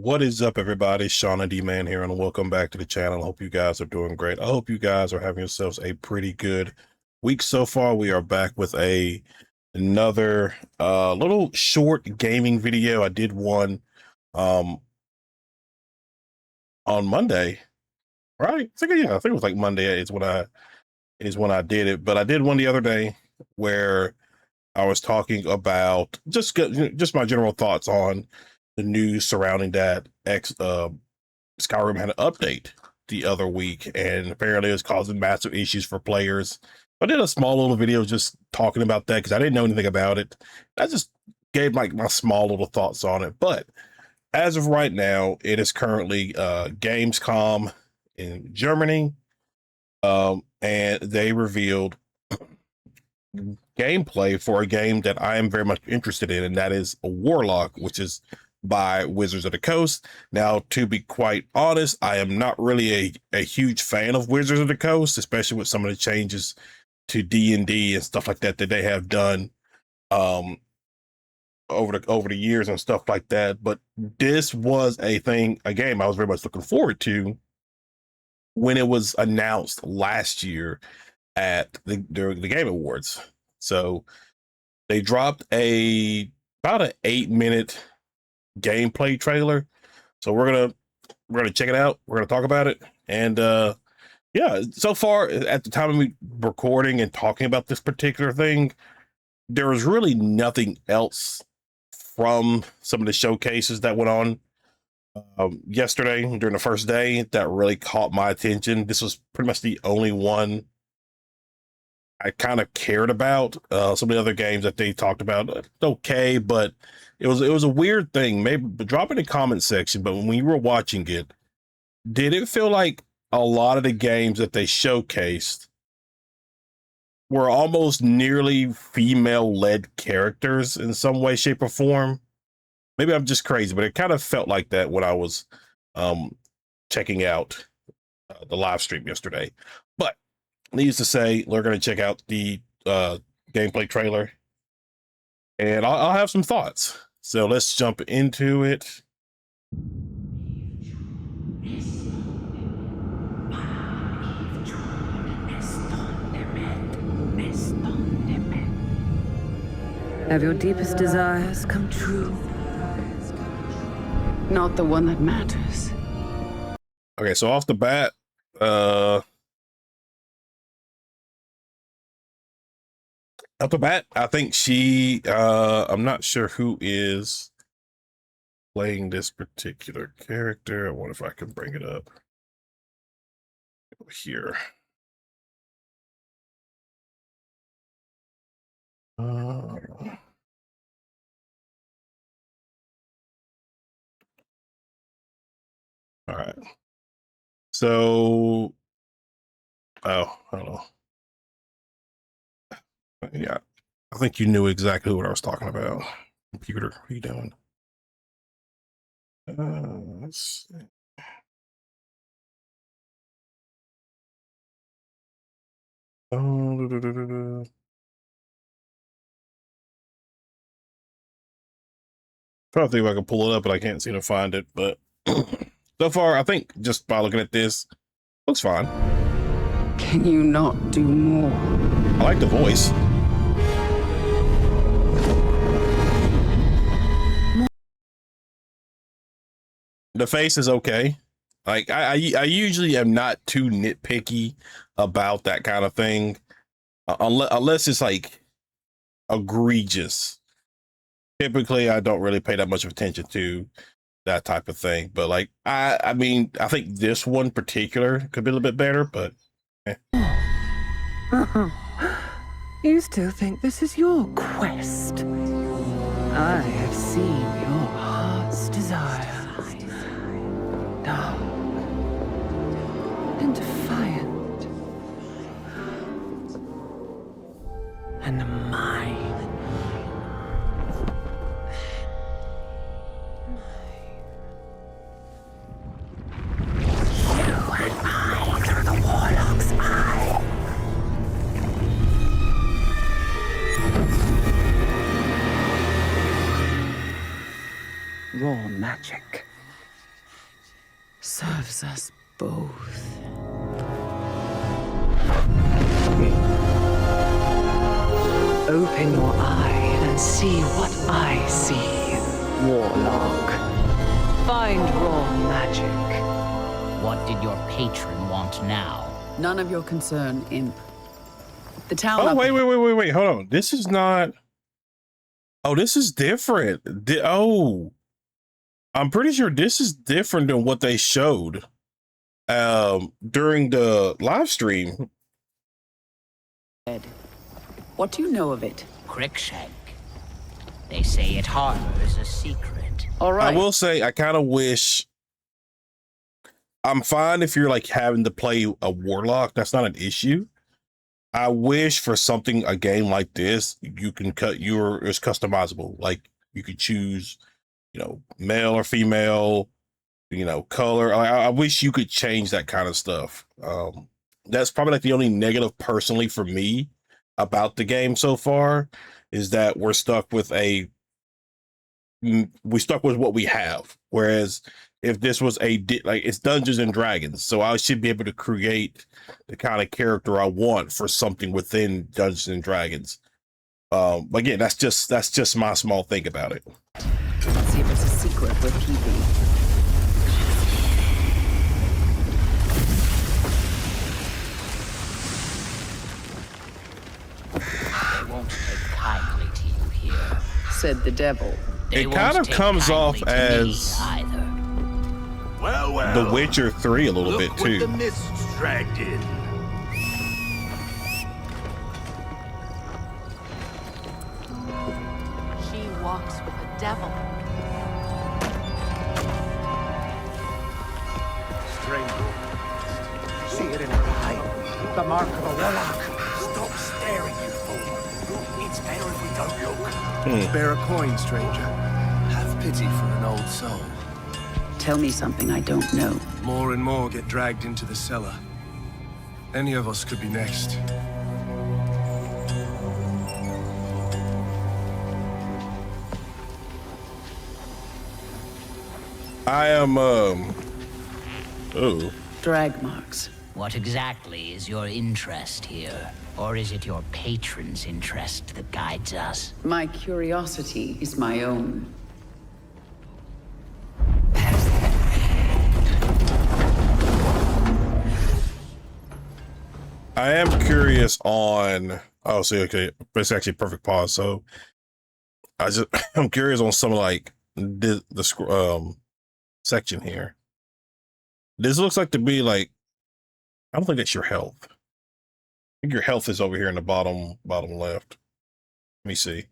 What is up, everybody? Shauna D-Man here, and welcome back to the channel. I hope you guys are doing great. I hope you guys are having yourselves a pretty good week so far. We are back with another little short gaming video. I did one on Monday, right? I think it was like Monday is when I did it, but I did one the other day where I was talking about just my general thoughts on the news surrounding that Skyrim had an update the other week, and apparently it was causing massive issues for players. I did a small little video just talking about that because I didn't know anything about it. I just gave like my small little thoughts on it. But as of right now, it is currently Gamescom in Germany, and they revealed gameplay for a game that I am very much interested in, and that is a Warlock, which is by Wizards of the Coast. Now, to be quite honest, I am not really a huge fan of Wizards of the Coast, especially with some of the changes to D&D and stuff like that they have done over the years and stuff like that. But this was a game I was very much looking forward to when it was announced last year at during the Game Awards. So they dropped about an 8-minute gameplay trailer. So we're gonna check it out. We're gonna talk about it. And yeah, so far at the time of me recording and talking about this particular thing, there was really nothing else from some of the showcases that went on yesterday during the first day that really caught my attention. This was pretty much the only one I kind of cared about. Some of the other games that they talked about, okay, but it was a weird thing. Maybe drop in the comment section, but when you were watching it, did it feel like a lot of the games that they showcased were almost nearly female-led characters in some way, shape, or form? Maybe I'm just crazy, but it kind of felt like that when I was checking out the live stream yesterday. But needless to say, we're going to check out the gameplay trailer, and I'll have some thoughts. So let's jump into it. Have your deepest desires come true? Not the one that matters. Okay, so off the bat, I think I'm not sure who is playing this particular character. I wonder if I can bring it up over here. All right. So, I don't know. Yeah, I think you knew exactly what I was talking about. Computer, what are you doing? Let's see. Oh, trying to think if I can pull it up, but I can't seem to find it. But so far, I think just by looking at this, looks fine. Can you not do more? I like the voice. The face is okay. Like I usually am not too nitpicky about that kind of thing, unless it's like egregious. Typically, I don't really pay that much of attention to that type of thing. But like, I mean, I think this one particular could be a little bit better. But You still think this is your quest? I have seen your heart's desire. Dark and defiant. And mine. You and I through the Warlock's eye. Raw magic. binds us both. Open your eye and see what I see, Warlock. Find raw magic. What did your patron want now? None of your concern, imp. The town. Oh, wait. Hold on. This is not. Oh, this is different. Oh, I'm pretty sure this is different than what they showed during the live stream. What do you know of it? Crickshank. They say it harbors a secret. All right. I will say, I kind of wish. I'm fine if you're like having to play a warlock. That's not an issue. I wish for something, a game like this, you can it's customizable. Like you could choose, male or female, color. I wish you could change that kind of stuff. That's probably like the only negative personally for me about the game so far, is that we're stuck with what we have. Whereas if this was it's Dungeons and Dragons, so I should be able to create the kind of character I want for something within Dungeons and Dragons. Again, that's just my small thing about it. Let's see if it's a secret we're keeping. They won't take kindly to you here, Said the devil. They It kind won't of take comes off kindly to me as either. Well, The Witcher 3 a little look bit what too. the mist's dragged in. She walks with the devil. Stranger. See it in her eye. The mark of a warlock. Stop staring, you fool. It's better if we don't look. Spare a coin, stranger. Have pity for an old soul. Tell me something I don't know. More and more get dragged into the cellar. Any of us could be next. I am Drag marks. What exactly is your interest here? Or is it your patron's interest that guides us? My curiosity is my own. I am curious on. Oh, see, okay, it's actually a perfect pause. So, I'm curious on some like the section here. This looks like to be like. I don't think that's your health. I think your health is over here in the bottom left. Let me see.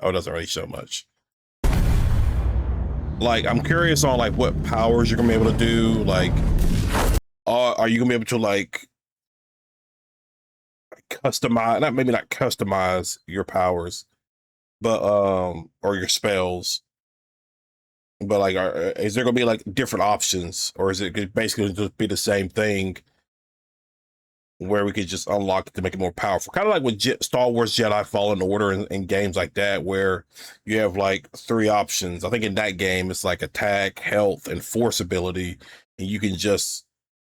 Oh, it doesn't really show much. Like, I'm curious on like what powers you're gonna be able to do. Like, are you gonna be able to like customize? Not customize your powers, but or your spells. But like, is there gonna be like different options, or is it basically just be the same thing, where we could just unlock it to make it more powerful? Kind of like with Star Wars Jedi Fallen Order and games like that, where you have like 3 options. I think in that game it's like attack, health, and force ability, and you can just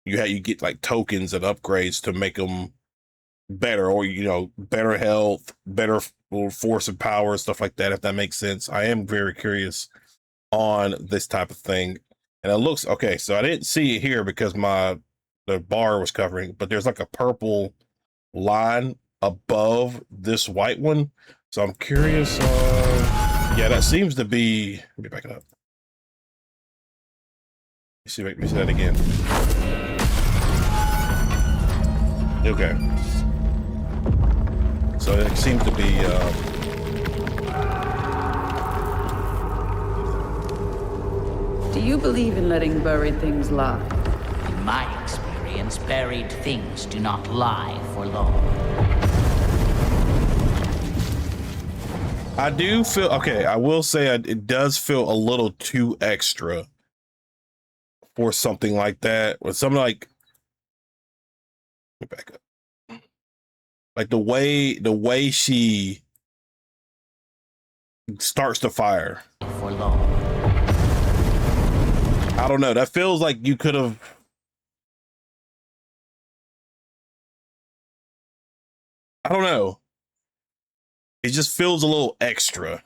you get like tokens and upgrades to make them better, or better health, better force and power, stuff like that. If that makes sense, I am very curious on this type of thing. And it looks okay, so I didn't see it here because the bar was covering, but there's like a purple line above this white one, so I'm curious. Yeah, that seems to be. Let me back it up. Let me see that again. Okay, so it seems to be Do you believe in letting buried things lie? In my experience, buried things do not lie for long. I do feel okay. I will say it does feel a little too extra for something like that. With something like, let me back up. Like the way she starts the fire. For long. I don't know. That feels like you could have. I don't know. It just feels a little extra.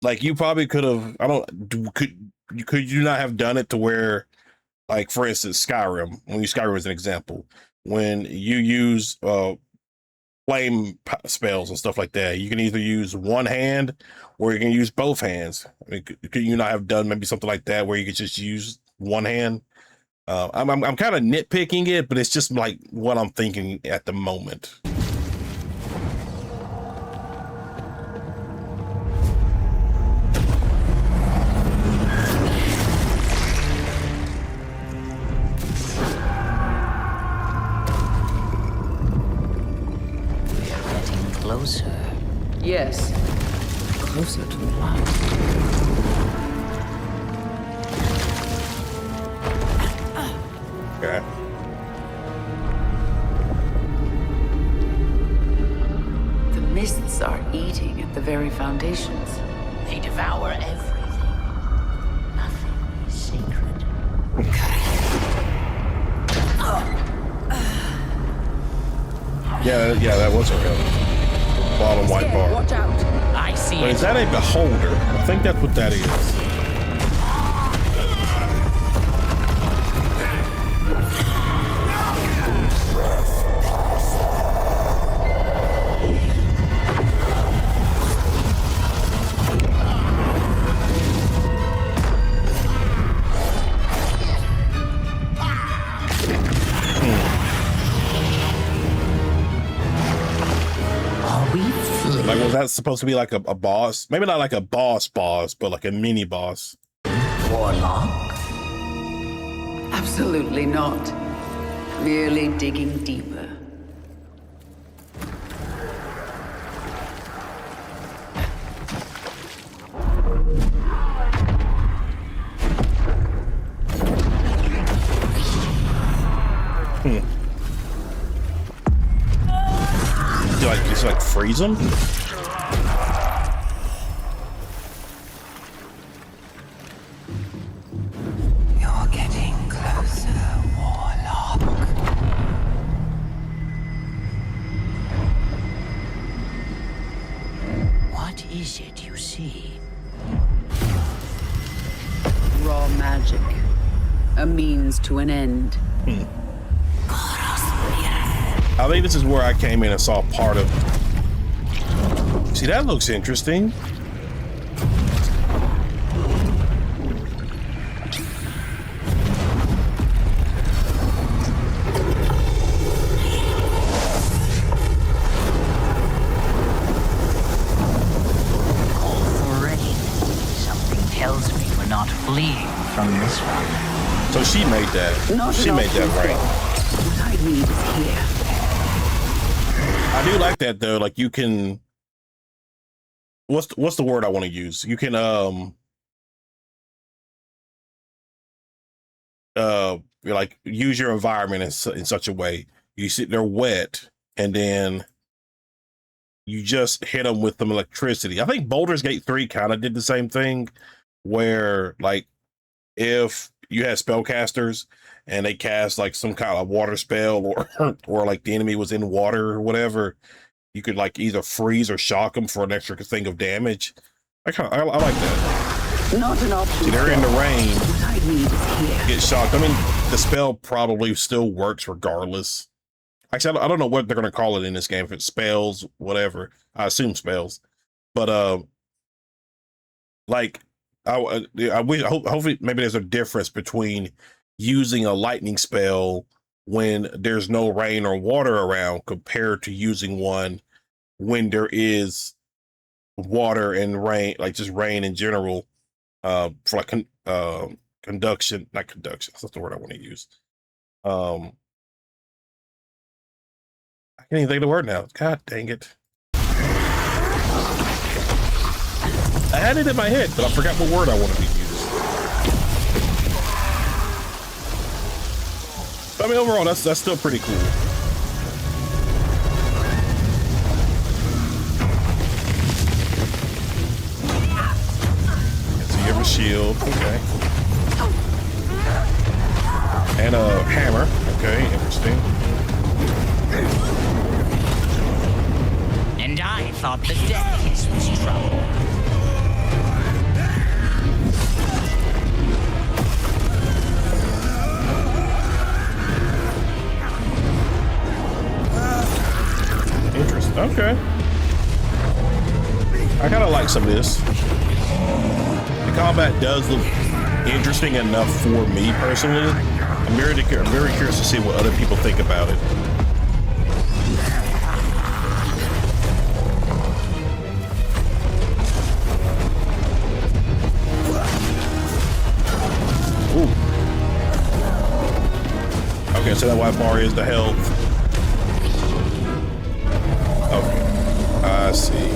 Like you probably could have. I don't. Could you not have done it to where, like for instance, Skyrim. When you Skyrim as an example, when you use flame spells and stuff like that, you can either use one hand or you can use both hands. I mean, could you not have done maybe something like that where you could just use one hand? I'm kind of nitpicking it, but it's just like what I'm thinking at the moment. Closer. Yes. Closer to what? Okay. The mists are eating at the very foundations. They devour everything. Nothing is sacred. Yeah, that was a bottom white bar. Watch out. I see But it. is that a beholder? I think that's what that is. Like, was that supposed to be like a boss? Maybe not like a boss, but like a mini boss. Warlock? Absolutely not. Merely digging deeper. You like freeze them? You're getting closer, Warlock. What is it you see? Raw magic. A means to an end. I think this is where I came in and saw part of. See, that looks interesting. Already. Something tells me we're not fleeing from this one. So she made that. Not She an made that option. right. What I need is here. I do like that though. Like you can. What's the word I want to use? You can like use your environment in such a way. You sit there wet and then you just hit them with some electricity. I think Baldur's Gate 3 kind of did the same thing, where like if you had spellcasters and they cast like some kind of water spell or like the enemy was in water or whatever, you could like either freeze or shock them for an extra thing of damage. I like that. Not an option. See, they're in the rain, What I need is here. get shocked. I mean, the spell probably still works regardless. Actually, I don't know what they're going to call it in this game. If it's spells, whatever. I assume spells. But like I wish. Hopefully, maybe there's a difference between using a lightning spell when there's no rain or water around compared to using one when there is water and rain, like just rain in general, for like conduction, not conduction. That's the word I want to use. I can't even think of the word now. God dang it. I had it in my head, but I forgot what word I wanted to use. I mean, overall, that's still pretty cool. So you have a shield, okay. and a hammer. Okay, interesting. And I thought the deadliest was trouble. Interesting. Okay. I kind of like some of this. The combat does look interesting enough for me personally. I'm very curious to see what other people think about it. Ooh. Okay, so that white bar is the health. Okay, I see.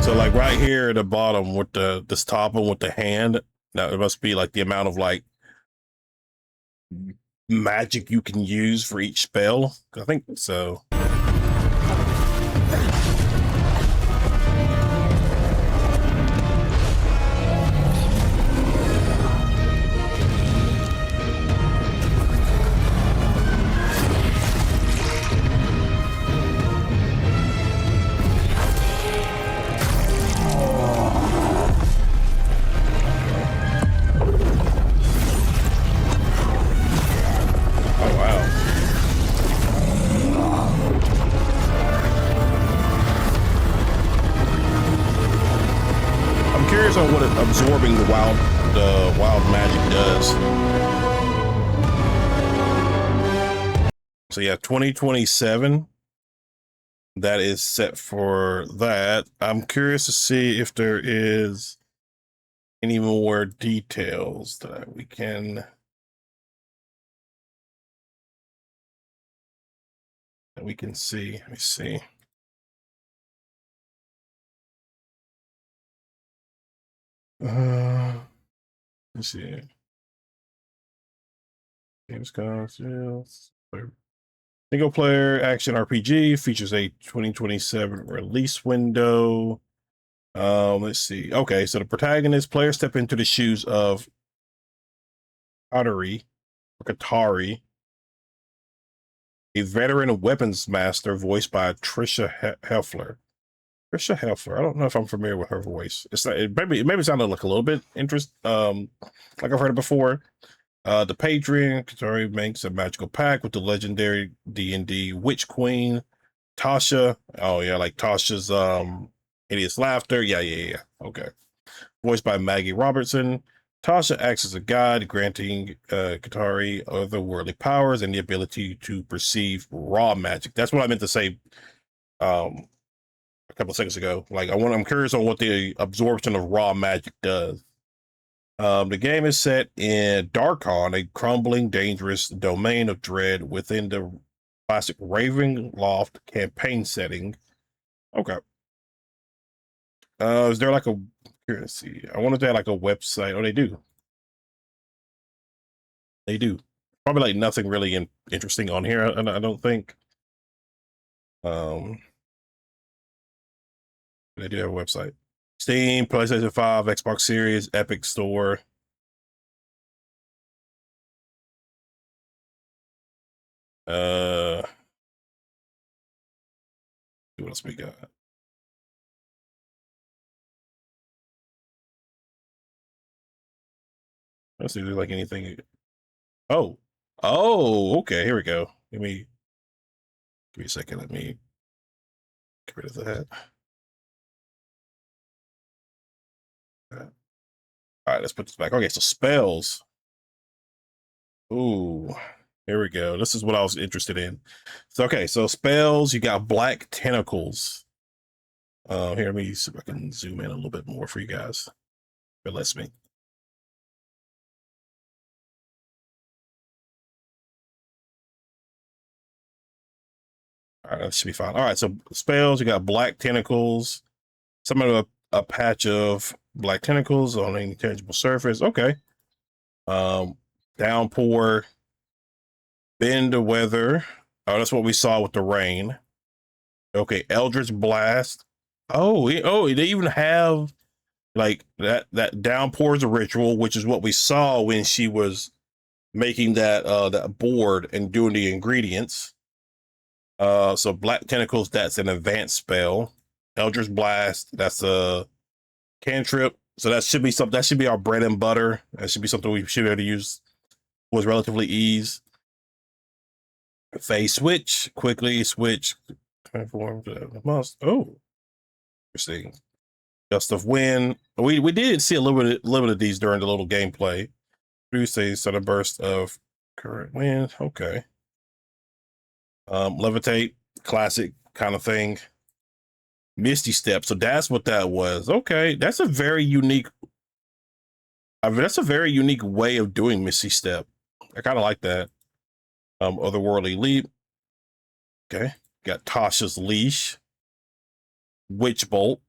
So like right here at the bottom with this top one with the hand, now it must be like the amount of like magic you can use for each spell. I think so. On what absorbing the wild magic does. So yeah, 2027. That is set for that. I'm curious to see if there is any more details that we can see. Let me see. Let's see. Gamescom sales. Single player action RPG features a 2027 release window. Let's see. Okay, so the protagonist players step into the shoes of Katari, a veteran weapons master voiced by Trisha Helfer. Trisha Helfer. I don't know if I'm familiar with her voice. It's not, maybe sounded like a little bit like I've heard it before. The patron Katari makes a magical pact with the legendary D&D witch queen Tasha. Oh yeah, like Tasha's hideous laughter. Yeah. Okay. Voiced by Maggie Robertson. Tasha acts as a guide, granting Katari otherworldly powers and the ability to perceive raw magic. That's what I meant to say a couple of seconds ago. Like I'm curious on what the absorption of raw magic does. The game is set in Darkon, a crumbling, dangerous domain of dread within the classic Ravenloft campaign setting. Okay. Is there like a, let's see, I wanted to have like a website. Oh, they do. They do. Probably like nothing really interesting on here, I don't think. They do have a website. Steam, PlayStation 5, Xbox Series, Epic Store. What else we got? Let's see if there's like anything. Oh, okay. Here we go. Give me a second. Let me get rid of that. All right, let's put this back. Okay, so spells. Ooh, here we go. This is what I was interested in. So okay, so spells. You got black tentacles. Here, let me see if I can zoom in a little bit more for you guys. If it lets me. All right, that should be fine. All right, so spells. You got black tentacles. Some of a patch of black tentacles on any tangible surface. Okay. Downpour, bend the weather. Oh, that's what we saw with the rain. Okay, Eldritch Blast. Oh, they even have like that downpours a ritual, which is what we saw when she was making that board and doing the ingredients. So Black Tentacles, that's an advanced spell. Eldritch Blast, that's a cantrip. So that should be something, that should be our bread and butter. That should be something we should be able to use with relatively ease. Phase switch, quickly switch, transform to must. Oh, interesting. Gust of wind. We did see a little bit of these during the little gameplay. Produce a sudden burst of current wind. Okay. Levitate, classic kind of thing. Misty Step. So that's what that was. Okay, that's a very unique. That's a very unique way of doing Misty Step. I kind of like that. Otherworldly Leap. Okay, got Tasha's Leash. Witch Bolt.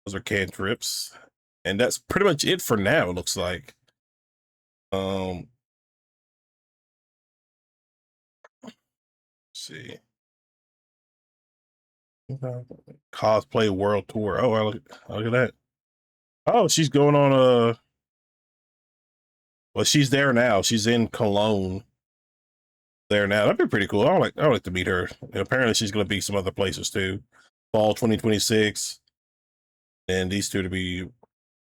Those are cantrips, and that's pretty much it for now. It looks like. Let's see. Cosplay World Tour. Oh, look at that. Oh, she's going on a. Well, she's there now. She's in Cologne. There now. That'd be pretty cool. I would like to meet her. And apparently, she's going to be some other places too. Fall 2026, and these two to be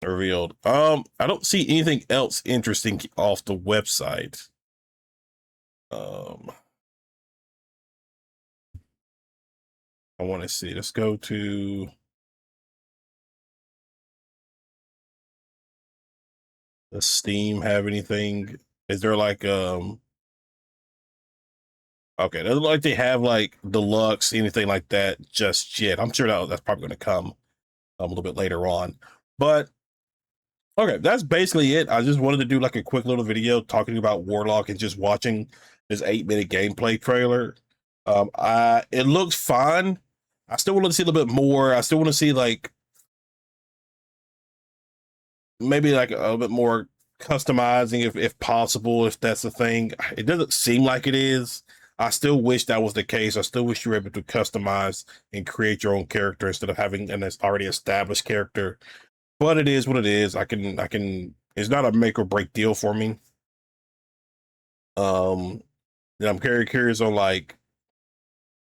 revealed. I don't see anything else interesting off the website. I want to see. Let's go to. Does Steam have anything? Is there like okay, doesn't look like they have like deluxe anything like that just yet. I'm sure that's probably going to come a little bit later on. But okay, that's basically it. I just wanted to do like a quick little video talking about Warlock and just watching this 8-minute gameplay trailer. It looks fun. I still want to see a little bit more. I still want to see like maybe like a little bit more customizing if possible, if that's the thing. It doesn't seem like it is. I still wish that was the case. I still wish you were able to customize and create your own character instead of having an already established character. But it is what it is. I can it's not a make or break deal for me. And I'm very curious on like,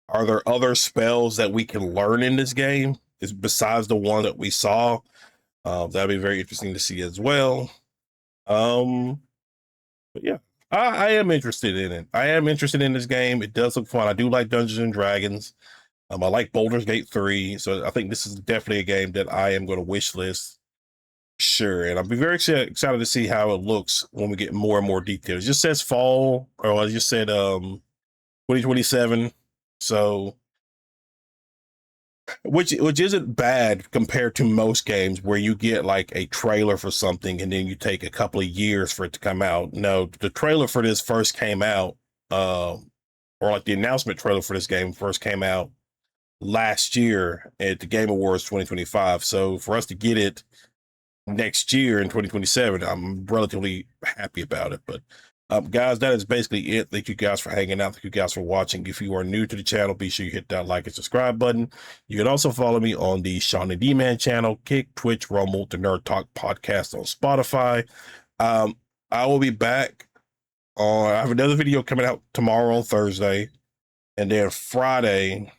are there other spells that we can learn in this game is besides the one that we saw? That'd be very interesting to see as well. But yeah, I am interested in it. I am interested in this game. It does look fun. I do like Dungeons and Dragons. I like Baldur's Gate 3. So I think this is definitely a game that I am going to wish list. Sure. And I'll be very excited to see how it looks when we get more and more details. It just says fall, or I just said 2027. So which isn't bad compared to most games where you get like a trailer for something and then you take a couple of years for it to come out. No, the trailer for this first came out, or like the announcement trailer for this game first came out last year at the Game Awards 2025. So for us to get it next year in 2027, I'm relatively happy about it. But guys, that is basically it. Thank you guys for hanging out. Thank you guys for watching. If you are new to the channel, be sure you hit that like and subscribe button. You can also follow me on the Sean and D-Man channel, Kick, Twitch, Rumble, the Nerd Talk podcast on Spotify. I will be back on, I have another video coming out tomorrow on Thursday. And then Friday,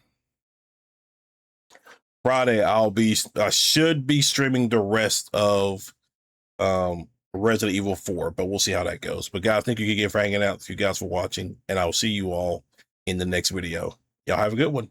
I should be streaming the rest of Resident Evil 4, but we'll see how that goes. But guys, thank you again for hanging out. Thank you guys for watching, and I will see you all in the next video. Y'all have a good one.